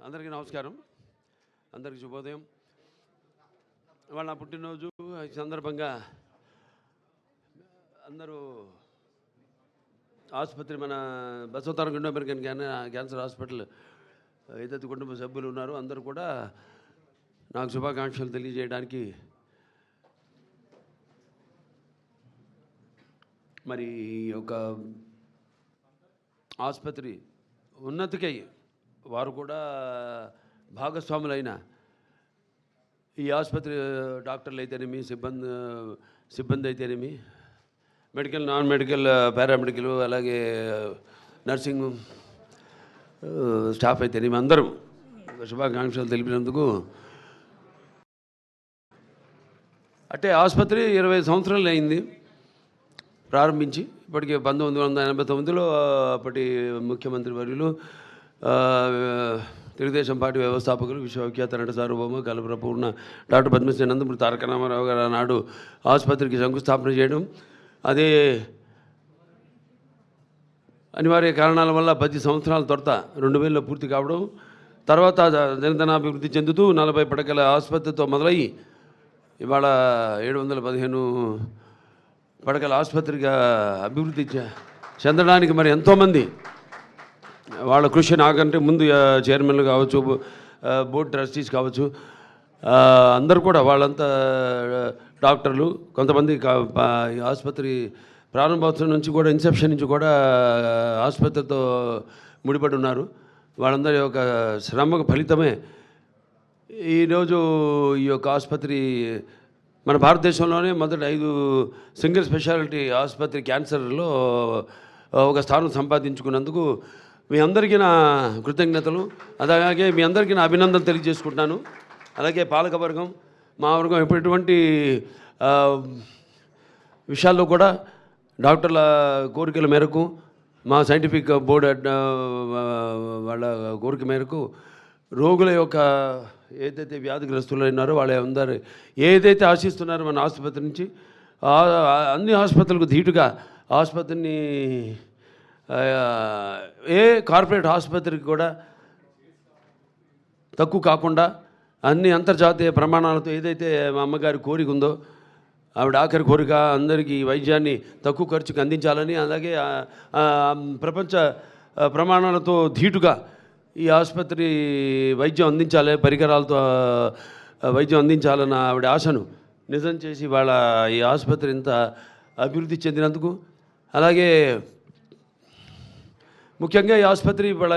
అందరికీ నమస్కారం, అందరికీ శుభోదయం. వాళ్ళ పుట్టినరోజు సందర్భంగా అందరూ ఆసుపత్రి మన బసవతారం గుండె అమెరికన్ క్యాన్సర్ హాస్పిటల్ ఏదైతే కుటుంబ సభ్యులు ఉన్నారో అందరూ కూడా నాకు శుభాకాంక్షలు తెలియజేయడానికి మరి ఒక ఆసుపత్రి ఉన్నతికై వారు కూడా భాగస్వాములైన ఈ ఆసుపత్రి డాక్టర్లు అయితేనేమి సిబ్బంది అయితేనేమి మెడికల్ నాన్ మెడికల్ పారామెడికల్ అలాగే నర్సింగ్ స్టాఫ్ అయితేనేమి అందరూ శుభాకాంక్షలు తెలిపినందుకు. అంటే ఆసుపత్రి 20 సంవత్సరాలు అయింది ప్రారంభించి. ఇప్పటికే 1989లో అప్పటి ముఖ్యమంత్రి వర్యులు తెలుగుదేశం పార్టీ వ్యవస్థాపకులు విశ్వవిఖ్యాత నట సార్వభౌమ కలప్రపూర్ణ డాక్టర్ పద్మశ్రీ నందమూరి తారక రామారావు గారు ఆనాడు ఆసుపత్రికి శంకుస్థాపన చేయడం, అదే అనివార్య కారణాల వల్ల 10 సంవత్సరాల తర్వాత 2000లో పూర్తి కావడం, తర్వాత దినదినాభివృద్ధి చెందుతూ 40 పడకల ఆసుపత్రితో మొదలయ్యి ఇవాళ 715 పడకల ఆసుపత్రిగా అభివృద్ధి చెందడానికి మరి ఎంతోమంది వాళ్ళ కృషి నాకంటే ముందు చైర్మన్లు కావచ్చు, బోర్డు ట్రస్టీస్ కావచ్చు, అందరూ కూడా వాళ్ళంతా డాక్టర్లు, కొంతమంది ఆసుపత్రి ప్రారంభోత్సవం నుంచి కూడా ఇన్సెప్షన్ నుంచి కూడా ఆసుపత్రితో ముడిపడి ఉన్నారు. వాళ్ళందరి యొక్క శ్రమకు ఫలితమే ఈరోజు ఈ యొక్క ఆసుపత్రి మన భారతదేశంలోనే మొదటి 5 సింగిల్ స్పెషాలిటీ ఆసుపత్రి క్యాన్సర్లో ఒక స్థానం సంపాదించుకున్నందుకు మీ అందరికీ నా కృతజ్ఞతలు, అలాగే మీ అందరికీ నా అభినందనలు తెలియజేసుకుంటున్నాను. అలాగే పాలకవర్గం, మా వర్గం ఎటువంటి విషయాల్లో కూడా డాక్టర్ల కోరికల మేరకు, మా సైంటిఫిక్ బోర్డు వాళ్ళ కోరిక మేరకు రోగుల యొక్క ఏదైతే వ్యాధిగ్రస్తులు ఉన్నారో వాళ్ళ అందరూ ఏదైతే ఆశిస్తున్నారో మన ఆసుపత్రి నుంచి అన్ని ఆసుపత్రులకు ధీటుగా ఆసుపత్రిని ఏ కార్పొరేట్ ఆసుపత్రికి కూడా తక్కువ కాకుండా అన్ని అంతర్జాతీయ ప్రమాణాలతో ఏదైతే మా అమ్మగారి కోరిక ఉందో ఆవిడ ఆఖరి కోరిక అందరికీ వైద్యాన్ని తక్కువ ఖర్చుకు అందించాలని, అలాగే ప్రపంచ ప్రమాణాలతో ధీటుగా ఈ ఆసుపత్రి వైద్యం అందించాలి, పరికరాలతో వైద్యం అందించాలన్న ఆవిడ ఆశను నిజం చేసి వాళ్ళ ఈ ఆసుపత్రి ఇంత అభివృద్ధి చెందినందుకు, అలాగే ముఖ్యంగా ఈ ఆసుపత్రి వాళ్ళ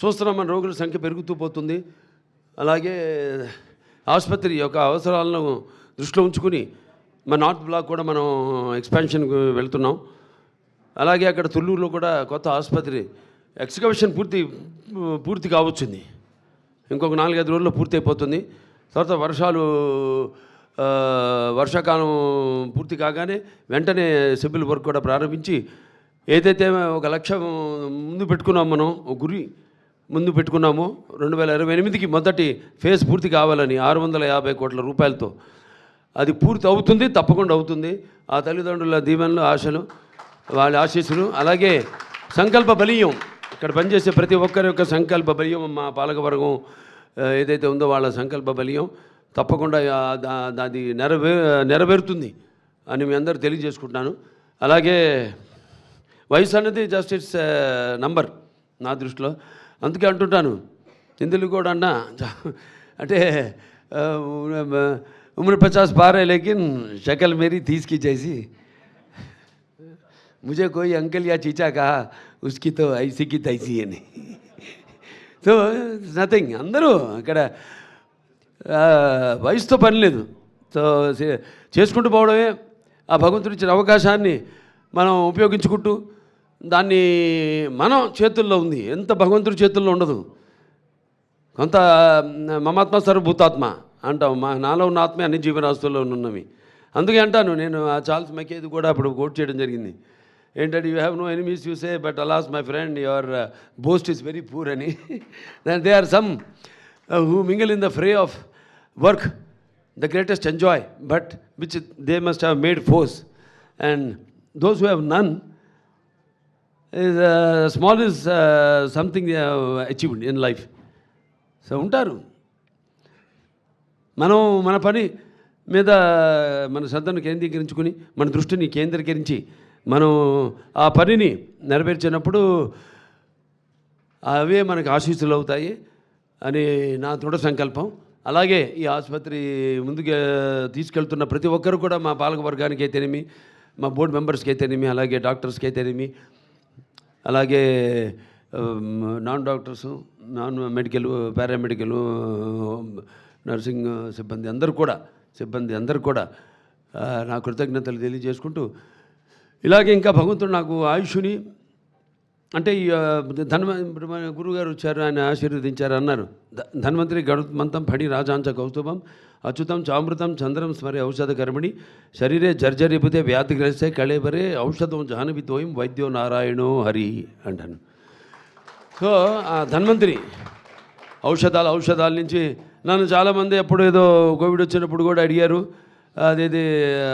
చూస్తున్నాం మన రోగుల సంఖ్య పెరుగుతూ పోతుంది. అలాగే ఆసుపత్రి యొక్క అవసరాలను దృష్టిలో ఉంచుకుని మన నార్త్ బ్లాక్ కూడా మనం ఎక్స్పాన్షన్కి వెళ్తున్నాం. అలాగే అక్కడ తుళ్ళూరులో కూడా కొత్త ఆసుపత్రి ఎక్స్కవేషన్ పూర్తి కావచ్చుంది, ఇంకొక 4-5 రోజుల్లో పూర్తి అయిపోతుంది. తర్వాత వర్షాకాలం పూర్తి కాగానే వెంటనే సివిల్ వర్క్ కూడా ప్రారంభించి ఏదైతే ఒక లక్ష్యం ముందు పెట్టుకున్నాము, మనం ఒక గురి ముందు పెట్టుకున్నామో 2028కి మొదటి ఫేజ్ పూర్తి కావాలని 650 కోట్ల రూపాయలతో అది పూర్తి అవుతుంది, తప్పకుండా అవుతుంది. ఆ తల్లిదండ్రుల దీవెనలు, ఆశలు, వాళ్ళ ఆశీస్సులు, అలాగే సంకల్ప బలీయం, ఇక్కడ పనిచేసే ప్రతి ఒక్కరి యొక్క సంకల్ప బలీయం, మా పాలకవర్గం ఏదైతే ఉందో వాళ్ళ సంకల్ప బలీయం తప్పకుండా అది నెరవేరుతుంది అని మీ అందరూ తెలియజేసుకుంటున్నాను. అలాగే వయసు అనేది జస్ట్ ఇట్స్ నంబర్ నా దృష్టిలో, అందుకే అంటుంటాను హిందువులు కూడా అన్నా అంటే उम्र 50 पार है लेकिन शक्ल मेरी 30 की जैसी, मुझे कोई अंकल या चीचा कहा उसकी तो ऐसी की तैसी है नहीं. సో నథింగ్, అందరూ అక్కడ వయసుతో పని లేదు. సో చేసుకుంటూ పోవడమే, ఆ భగవంతుడు ఇచ్చిన అవకాశాన్ని మనం ఉపయోగించుకుంటూ దాన్ని మనం చేతుల్లో ఉంది, ఎంత భగవంతుడి చేతుల్లో ఉండదు. కొంత మమాత్మ సర్వభూతాత్మ అంటాం, నాలో ఉన్న ఆత్మే అన్ని జీవరాశుల్లో ఉన్నవి. అందుకే అంటాను నేను ఆ చార్ల్స్ మెకేది కూడా అప్పుడు కోట్ చేయడం జరిగింది. ఏంటంటే you have no enemies you say but alas my friend your boast is very poor అని. They are some who mingle in the fray of work the greatest enjoy but which they must have made force, and those who have none is small is something they have achieved in life. So ఉంటారు. మనం మన పని మీద మన శ్రద్ధను కేంద్రీకరించుకుని మన దృష్టిని కేంద్రీకరించి మనం ఆ పనిని నెరవేర్చినప్పుడు అవే మనకు ఆశీస్సులు అవుతాయి అని నా దృఢ సంకల్పం. అలాగే ఈ ఆసుపత్రి ముందుకు తీసుకెళ్తున్న ప్రతి ఒక్కరు కూడా మా పాలక వర్గానికి అయితేనేమి, మా బోర్డు మెంబర్స్కి అయితేనేమి, అలాగే డాక్టర్స్కి అయితేనేమి, అలాగే non doctors, non medical, paramedical, nursing సిబ్బంది అందరూ కూడా నా కృతజ్ఞతలు తెలియజేసుకుంటూ, ఇలాగే ఇంకా భగవంతుడు నాకు ఆయుష్ని అంటే ఈ గురువుగారు వచ్చారు, ఆయన ఆశీర్వదించారు అన్నారు. ధన్వంతరి గరుత్మంతం ఫణి రాజాంచ కౌస్తుభం అచ్యుతం చామృతం చంద్రం స్మరే ఔషధ కర్మణి శరీరే జర్జరిపుతే వ్యాధిగ్రస్తే కళేబరే ఔషధం జాహ్నవితోయం వైద్యో నారాయణో హరి అంటాను. సో ఆ ధన్వంతరి ఔషధాల నుంచి నన్ను చాలామంది ఎప్పుడు ఏదో కోవిడ్ వచ్చినప్పుడు కూడా అడిగారు, అదేది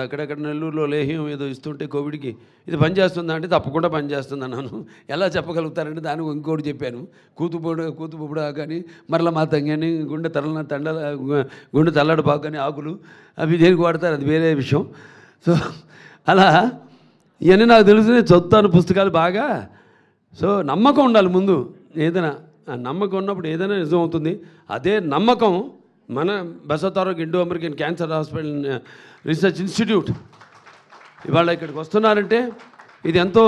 అక్కడక్కడ నెల్లూరులో లేహ్యం ఏదో ఇస్తుంటే కోవిడ్కి ఇది పనిచేస్తుందా అంటే తప్పకుండా పనిచేస్తుంది అన్నాను. ఎలా చెప్పగలుగుతారంటే దానికి ఇంకోటి చెప్పాను, కూతుపుడు కానీ మరల మాతం కానీ గుండె తల్లడి బాగు కానీ ఆకులు అవి దేనికి వాడతారు, అది వేరే విషయం. సో అలా ఇవన్నీ నాకు తెలుసు, చదువుతాను పుస్తకాలు బాగా. సో నమ్మకం ఉండాలి ముందు, ఏదైనా నమ్మకం ఉన్నప్పుడు ఏదైనా నిజం అవుతుంది. అదే నమ్మకం మన Basavatarak Indo American cancer hospital research institute ఇవాళ ఇక్కడికి వస్తున్నారంటే ఇది ఎంతో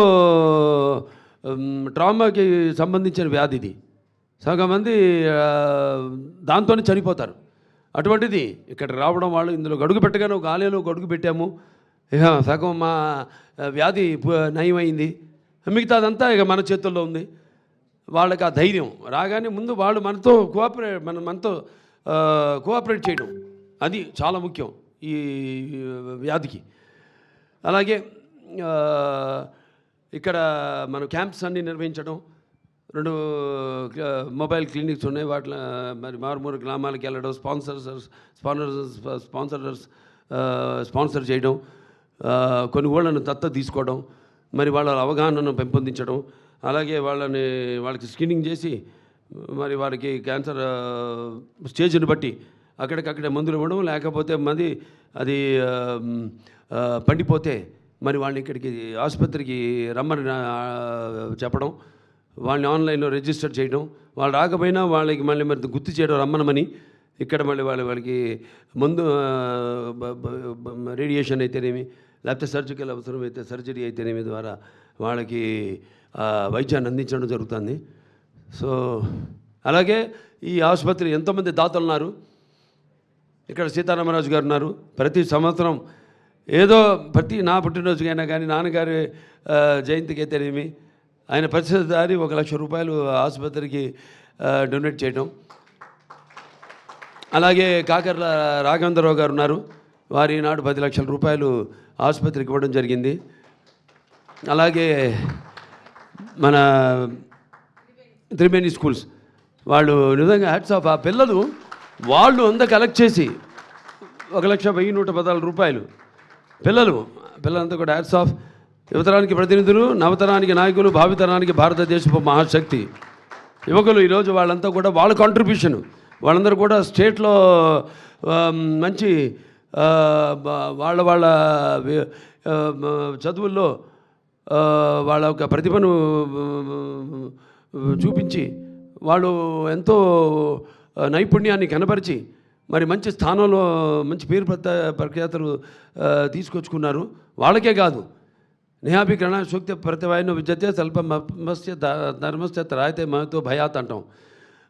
ట్రామాకి సంబంధించిన వ్యాధి. ఇది సగం మంది దాంతోనే చనిపోతారు. అటువంటిది ఇక్కడ రావడం, వాళ్ళు ఇందులో గడుగు పెట్టగానే ఒక ఆలయంలో గడుగు పెట్టాము, ఇక సగం మా వ్యాధి నయమైంది. మిగతాదంతా ఇక మన చేతుల్లో ఉంది. వాళ్ళకి ఆ ధైర్యం రాగానే ముందు వాళ్ళు మనతో కోఆపరేట్ చేయడం, అది చాలా ముఖ్యం ఈ వ్యాధికి. అలాగే ఇక్కడ మన క్యాంప్స్ అన్నీ నిర్వహించడం, 2 మొబైల్ క్లినిక్స్ ఉన్నాయి, వాటిలో మరి మారుమూల గ్రామాలకు వెళ్ళడం, స్పాన్సర్ చేయడం, కొన్ని ఊళ్ళను దత్తత తీసుకోవడం, మరి వాళ్ళ అవగాహనను పెంపొందించడం, అలాగే వాళ్ళకి స్క్రీనింగ్ చేసి మరి వారికి క్యాన్సర్ స్టేజ్ని బట్టి అక్కడికక్కడే మందులు ఇవ్వడం, లేకపోతే అది పండిపోతే మరి వాళ్ళని ఇక్కడికి ఆసుపత్రికి రమ్మని చెప్పడం, వాళ్ళని ఆన్లైన్లో రిజిస్టర్ చేయడం, వాళ్ళు రాకపోయినా వాళ్ళకి మరి గుర్తు చేయడం రమ్మనమని. ఇక్కడ మళ్ళీ వాళ్ళకి ముందు రేడియేషన్ అయితేనేమి, లేకపోతే సర్జికల్ అవసరమైతే సర్జరీ అయితేనేమి ద్వారా వాళ్ళకి వైద్యాన్ని అందించడం జరుగుతుంది. సో అలాగే ఈ ఆసుపత్రి ఎంతోమంది దాతలు ఉన్నారు. ఇక్కడ సీతారామరాజు గారు ఉన్నారు. ప్రతి సంవత్సరం ఏదో నా పుట్టినరోజుకైనా కానీ, నాన్నగారి జయంతికి అయితేనేమి, ఆయన ప్రతిసారి 1 లక్ష రూపాయలు ఆసుపత్రికి డొనేట్ చేయడం. అలాగే కాకర్ల రాఘవేంద్రరావు గారు ఉన్నారు. వారి నాడు 10 లక్షల రూపాయలు ఆసుపత్రికి ఇవ్వడం జరిగింది. అలాగే మన త్రివేణి స్కూల్స్ వాళ్ళు నిజంగా హ్యాట్స్ ఆఫ్. ఆ పిల్లలు వాళ్ళు అంతా కలెక్ట్ చేసి 1,10,114 రూపాయలు పిల్లలంతా కూడా హ్యాట్స్ ఆఫ్. యువతరానికి ప్రతినిధులు, నవతరానికి నాయకులు, భావితరానికి భారతదేశపు మహాశక్తి యువకులు. ఈరోజు వాళ్ళంతా కూడా వాళ్ళ కాంట్రిబ్యూషన్, వాళ్ళందరూ కూడా స్టేట్లో మంచి వాళ్ళ చదువుల్లో వాళ్ళ యొక్క ప్రతిభను చూపించి వాళ్ళు ఎంతో నైపుణ్యాన్ని కనబరిచి మరి మంచి స్థానంలో మంచి పేరు ప్రఖ్యాతలు తీసుకొచ్చుకున్నారు. వాళ్ళకే కాదు, నేహాభికరణ సూక్తి ప్రతివాయన విద్యతే స్వల్పమస్య ధర్మస్య త్రాయతే మహతో భయాత్ అంటాం.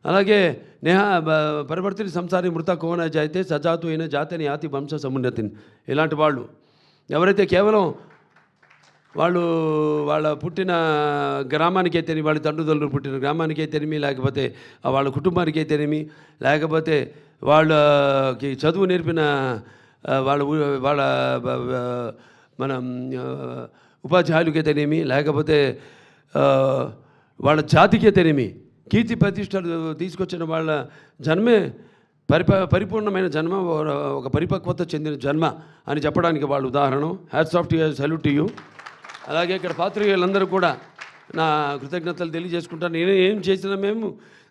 అలాగే పరివర్తిని సంసారి మృత కోన జాయితే సజాతు అయిన జాతిని యాతి వంశ సమున్నతిని. ఇలాంటి వాళ్ళు ఎవరైతే కేవలం వాళ్ళ పుట్టిన గ్రామానికి అయితేనేమి, వాళ్ళ తండ్రులు పుట్టిన గ్రామానికి అయితేనేమి, లేకపోతే వాళ్ళ కుటుంబానికి అయితేనేమి, లేకపోతే వాళ్ళకి చదువు నేర్పిన వాళ్ళ మన ఉపాధ్యాయులకి అయితేనేమి, లేకపోతే వాళ్ళ జాతికి అయితేనేమి కీర్తి ప్రతిష్టలు తీసుకొచ్చిన వాళ్ళ జన్మే పరిపూర్ణమైన జన్మ, ఒక పరిపక్వత చెందిన జన్మ అని చెప్పడానికి వాళ్ళు ఉదాహరణ. Hats off to you, salute to you. అలాగే ఇక్కడ పాత్రికేయులందరూ కూడా నా కృతజ్ఞతలు తెలియజేసుకుంటాను. నేను ఏం చేసినా మేము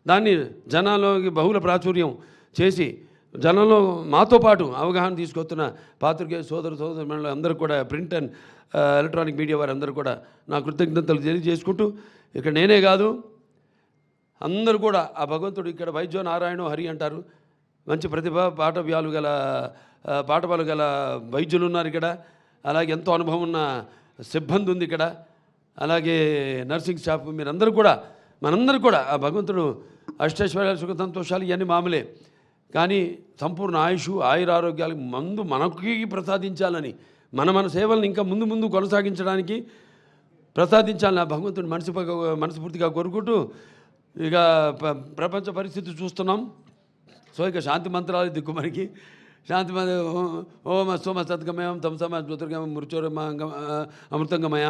దాన్ని జనాల్లోకి బహుళ ప్రాచుర్యం చేసి జనంలో మాతో పాటు అవగాహన తీసుకొస్తున్న పాత్రికేయ సోదరులు అందరూ కూడా ప్రింట్ అండ్ ఎలక్ట్రానిక్ మీడియా వారు అందరూ కూడా నా కృతజ్ఞతలు తెలియజేసుకుంటూ ఇక్కడ నేనే కాదు అందరూ కూడా ఆ భగవంతుడు ఇక్కడ వైద్యో నారాయణ హరి అంటారు. మంచి ప్రతిభ పాఠవ్యాలు గల పాఠవాలు గల వైద్యులు ఉన్నారు ఇక్కడ. అలాగే ఎంతో అనుభవం ఉన్న సిబ్బంది ఉంది ఇక్కడ. అలాగే నర్సింగ్ స్టాఫ్ మీరందరూ కూడా మనందరూ కూడా ఆ భగవంతుడు అష్టైశ్వర్యాలు సుఖ సంతోషాలు ఇవన్నీ మామూలే, కానీ సంపూర్ణ ఆయుష్ ఆయురారోగ్యాలకు మనకి ప్రసాదించాలని మన సేవలను ఇంకా ముందు కొనసాగించడానికి ప్రసాదించాలని ఆ భగవంతుని మనస్ఫూర్తిగా కోరుకుంటూ ఇక ప్రపంచ పరిస్థితి చూస్తున్నాం. సో ఇక శాంతి మంత్రాలు దిక్కు మనకి శాంతి ఓం సోమ సద్గమయం తమసమ జ్యోతిర్గమయం మృత్యోరమ అమృతంగమయ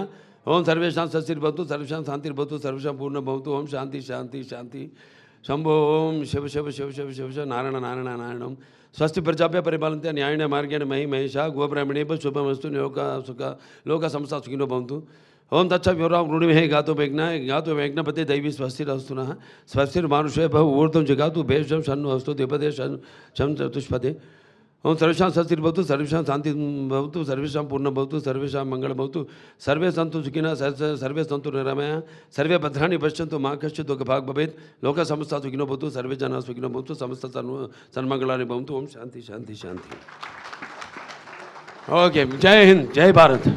ఓం సర్వేషాం సస్తిర్భవతు సర్వేషాం శాంతిర్భవతు సర్వేషాం పూర్ణభవతు ఓం శాంతి శాంతి శాంతి శంభో ఓం శివ శివ శివ శివ శివ శివ నారాయణ నారాయణ నారాయణం స్వస్తి ప్రజాభ్య పరిపాలంతే న్యాయణ మార్గేణ మహి మహేష గోబ్రాహ్మణేభ శుభమస్తు లోక సంస్థ సుఖినో భవంతు ఓం తచ్చ వివరాం రుణిమే గాతో వైజ్ఞపతి దైవీ స్వస్తిరస్తున స్వస్తిర్మానుషే భవ ఊర్ధం జగాతు భేషం షన్ను అస్తు ద్విపదే శం చతుష్పదే ఓం సర్వేషాం సస్తిర్భవతు సర్వేషాం శాంతి భవతు సర్వేషాం పూర్ణభవతు సర్వేషాం మంగళభవతు సర్వే సంతు సుఖినః సర్వే సంతు నిరామయ సర్వే భద్రాణి పశ్యంతు మా కశ్చిత్ దుఃఖభాగ్ భవేత్ లోక సమస్త సుఖినో భవతు సర్వే జనాః సుఖినో భవంతు సమస్త సన్మంగళాని భవంతు ఓం శాంతి శాంతి శాంతి. ఓకే, జై హింద్, జై భారత్.